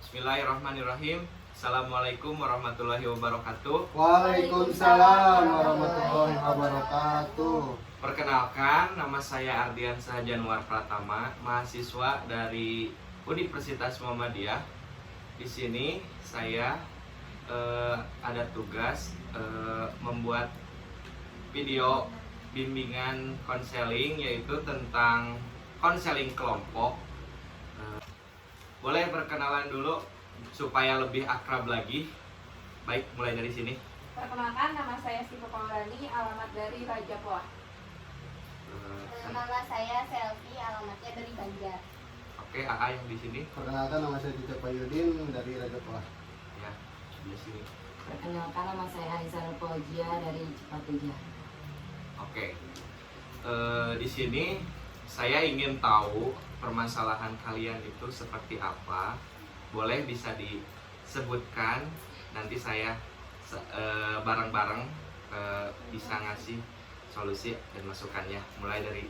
Bismillahirrahmanirrahim. Assalamualaikum warahmatullahi wabarakatuh. Waalaikumsalam warahmatullahi wabarakatuh. Perkenalkan, nama saya Ardian Sahajanuar Pratama, mahasiswa dari Universitas Muhammadiyah. Di sini saya ada tugas membuat video bimbingan konseling, yaitu tentang konseling kelompok. Boleh perkenalan dulu supaya lebih akrab lagi. Baik, mulai dari sini. Perkenalkan, nama saya Siva Paulani, alamat dari Raja Poah. Nama saya Selvi, alamatnya dari Banjar. Oke, AA yang di sini. Perkenalkan, nama saya Cicak Payudin dari Raja Poah. Ya, di sini. Perkenalkan, nama saya Aisyah Fauzia dari Cipatujah. Oke. Di sini saya ingin tahu permasalahan kalian itu seperti apa. Boleh bisa disebutkan, nanti saya bareng-bareng bisa ngasih solusi dan masukannya. Mulai dari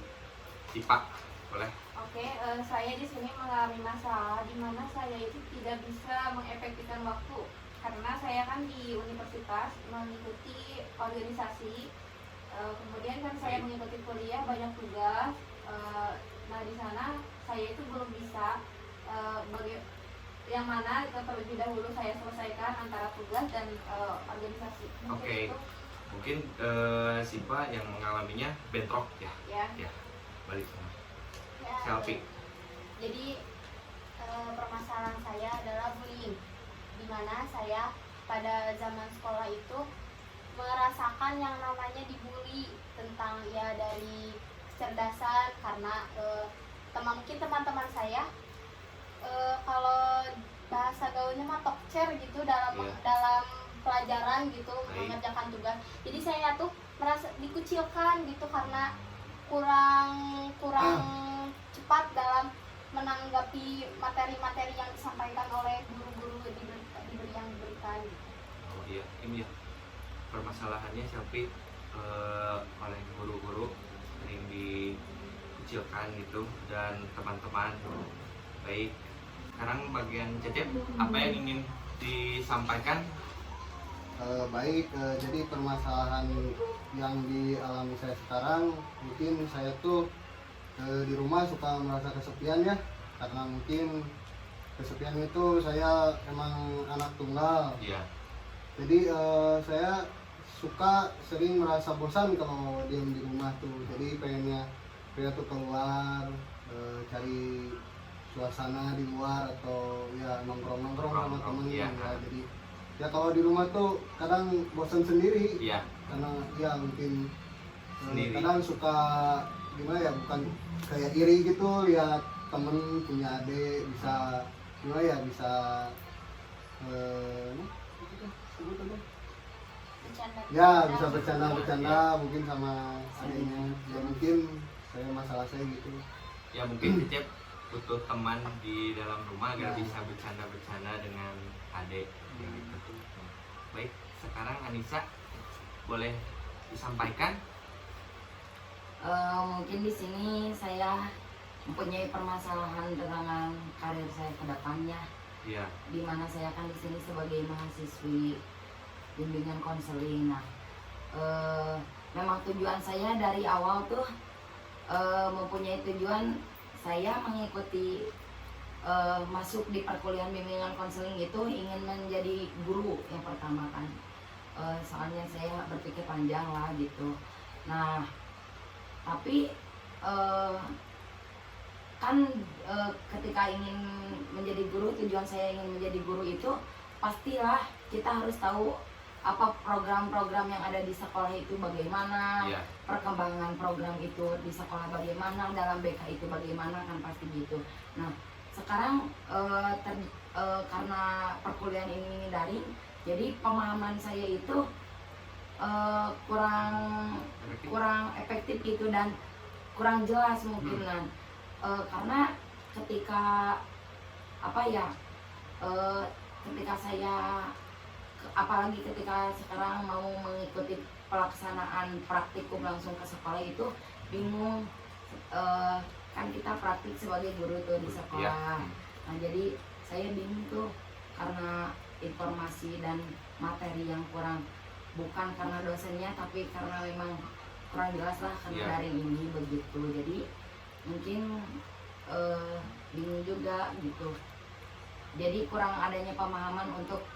Sipa, boleh? Oke, saya di sini mengalami masalah di mana saya itu tidak bisa mengefektifkan waktu karena saya kan di universitas mengikuti organisasi, kemudian kan saya mengikuti kuliah banyak tugas. Nah, di sana saya itu belum bisa yang mana terlebih dahulu saya selesaikan antara tugas dan organisasi. Oke. Mungkin Sipa yang mengalaminya bentrok ya. Ya. Balik sama Ya, Selfie. Jadi permasalahan saya adalah bullying, di mana saya pada zaman sekolah itu merasakan yang namanya dibully tentang ya dari kecerdasan, karena mungkin teman-teman saya kalau bahasa gaulnya mah tokcer gitu dalam pelajaran gitu, mengerjakan tugas. Jadi saya tuh merasa dikucilkan gitu karena kurang cepat dalam menanggapi materi-materi yang disampaikan oleh guru-guru yang diberikan gitu. Oh iya, ini ya permasalahannya sampai oleh guru-guru sering dikucilkan gitu dan teman-teman. Baik, sekarang bagian Cecep, apa yang ingin disampaikan? Baik, jadi permasalahan yang dialami saya sekarang, mungkin saya tuh di rumah suka merasa kesepian ya, karena mungkin kesepian itu saya emang anak tunggal. Iya. Jadi saya suka sering merasa bosan kalau diam di rumah tuh. Jadi pengen tuh keluar, cari suasana di luar atau ya nongkrong sama temen. Iya. Ya. Jadi ya kalau di rumah tuh kadang bosan sendiri. Iya. Karena ya mungkin Sendiri. kadang suka gimana ya, bukan kayak iri gitu lihat temen punya adik bisa gimana ya, bisa bisa bercanda mungkin sama adiknya. Ya mungkin masalah saya gitu. Ya mungkin Cecep butuh teman di dalam rumah agar Ya. bisa bercanda-bercanda dengan adik yang gitu. Baik, sekarang Anissa boleh disampaikan? Mungkin di sini saya mempunyai permasalahan dengan karir saya ke depannya, Iya. di mana saya kan di sini sebagai mahasiswi bimbingan konseling. Nah, memang tujuan saya dari awal tuh mempunyai tujuan saya mengikuti masuk di perkuliahan bimbingan konseling itu ingin menjadi guru yang pertama kan. Soalnya saya berpikir panjang lah gitu. Nah, tapi ketika ingin menjadi guru, tujuan saya ingin menjadi guru itu pastilah kita harus tahu apa program-program yang ada di sekolah itu bagaimana, Iya. perkembangan program itu di sekolah bagaimana, dalam BK itu bagaimana, kan pasti gitu. Nah, sekarang karena perkuliahan ini daring, jadi pemahaman saya itu kurang efektif gitu dan kurang jelas mungkin kan. Karena ketika ketika saya apalagi ketika sekarang mau mengikuti pelaksanaan praktikum langsung ke sekolah itu bingung. Kan kita praktik sebagai guru tuh di sekolah. Nah, jadi saya bingung tuh informasi dan materi yang kurang, bukan karena dosennya tapi karena memang kurang jelas lah karena Iya. daring ini begitu. Jadi mungkin bingung juga gitu. Jadi kurang adanya pemahaman untuk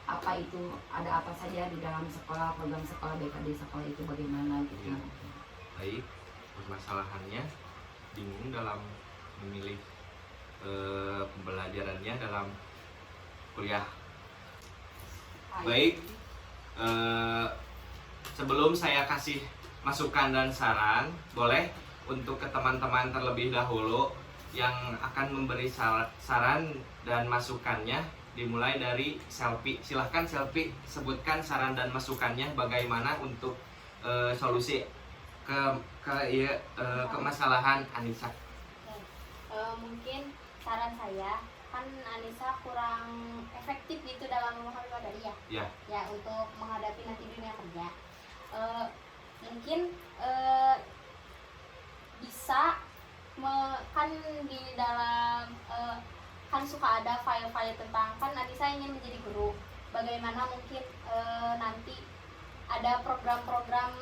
apa itu, ada apa saja di dalam sekolah, program sekolah BKD sekolah itu bagaimana gitu. Iya. Baik, permasalahannya bingung dalam memilih pembelajarannya dalam kuliah. Baik, sebelum saya kasih masukan dan saran, boleh untuk ke teman-teman terlebih dahulu yang akan memberi saran dan masukannya dimulai dari Selfie. Silahkan Selfie sebutkan saran dan masukannya bagaimana untuk solusi kemasalahan Anissa. Mungkin saran saya, kan Anissa kurang efektif gitu dalam memahami materi ya. Ya. Ya, untuk menghadapi nanti dunia kerja. Mungkin bisa kan di dalam kan suka ada file-file tentang, kan Anissa ingin menjadi guru. Bagaimana mungkin nanti ada program-program,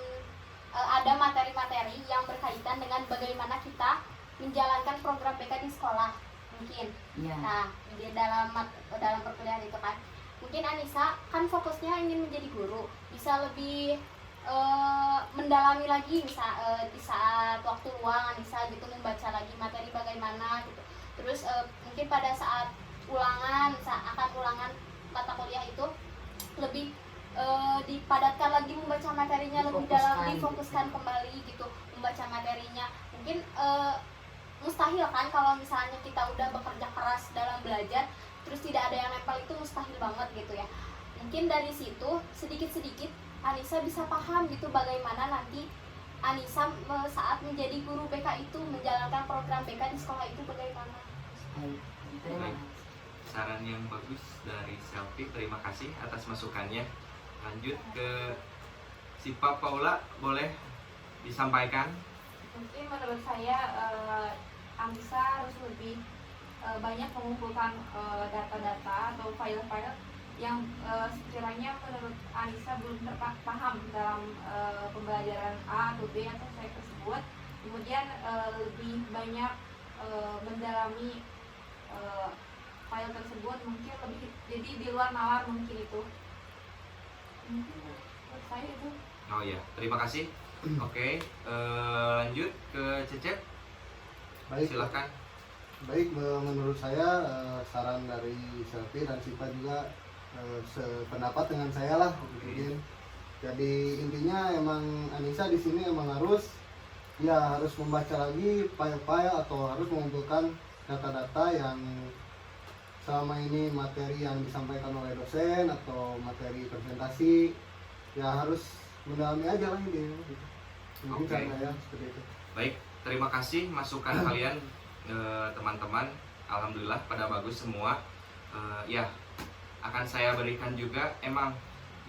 ada materi-materi yang berkaitan dengan bagaimana kita menjalankan program BK di sekolah mungkin. Iya. Nah, di dalam perkuliahan itu kan mungkin Anissa kan fokusnya ingin menjadi guru, bisa lebih mendalami lagi, bisa di saat waktu luang Anissa gitu membaca lagi materi bagaimana gitu. Terus mungkin pada saat akan ulangan mata kuliah itu lebih dipadatkan lagi membaca materinya, lebih dalam, difokuskan kembali gitu membaca materinya. Mungkin mustahil kan kalau misalnya kita udah bekerja keras dalam belajar terus tidak ada yang nempel, itu mustahil banget gitu ya. Mungkin dari situ sedikit-sedikit Anissa bisa paham gitu bagaimana nanti Anissa saat menjadi guru BK itu menjalankan program BK di sekolah itu bagaimana. Terima kasih. Saran yang bagus dari Selfie, terima kasih atas masukannya. Lanjut ke Sipa Paula, boleh disampaikan? Mungkin menurut saya Anissa harus lebih banyak mengumpulkan data-data atau file-file yang sekiranya menurut Anissa belum terpaham dalam pembelajaran A atau B atau C tersebut. Kemudian lebih banyak mendalami file tersebut, mungkin lebih, jadi di luar nalar mungkin itu. Menurut saya itu. Oh ya, terima kasih. Oke, lanjut ke Cecep. Baik. Silakan. Baik, menurut saya saran dari Selfie dan Sipa juga sependapat dengan saya lah mungkin. Jadi intinya emang Anissa di sini emang harus membaca lagi file-file atau harus mengumpulkan data-data yang selama ini materi yang disampaikan oleh dosen atau materi presentasi, ya harus mendalami aja lah ini. Mungkin Oke. saya seperti itu. Baik, terima kasih masukan kalian teman-teman. Alhamdulillah pada bagus semua. Ya, akan saya berikan juga, emang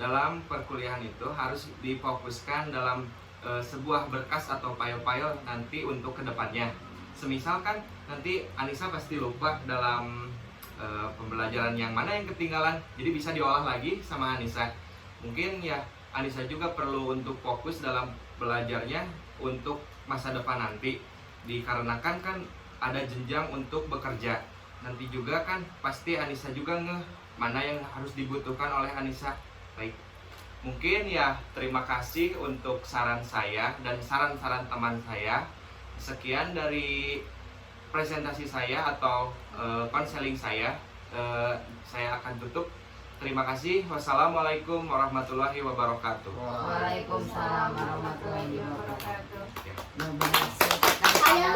dalam perkuliahan itu harus difokuskan dalam sebuah berkas atau file-file nanti untuk kedepannya. Semisal kan nanti Anissa pasti lupa dalam pembelajaran yang mana yang ketinggalan, jadi bisa diolah lagi sama Anissa. Mungkin ya Anissa juga perlu untuk fokus dalam belajarnya untuk masa depan nanti, dikarenakan kan ada jenjang untuk bekerja nanti juga kan, pasti Anissa juga mana yang harus dibutuhkan oleh Anissa. Baik, mungkin ya terima kasih untuk saran saya dan saran-saran teman saya. Sekian dari presentasi saya atau konseling saya. Saya akan tutup. Terima kasih. Wassalamualaikum warahmatullahi wabarakatuh. Waalaikumsalam warahmatullahi wabarakatuh. Ya. Benar-benar singkatkan Saya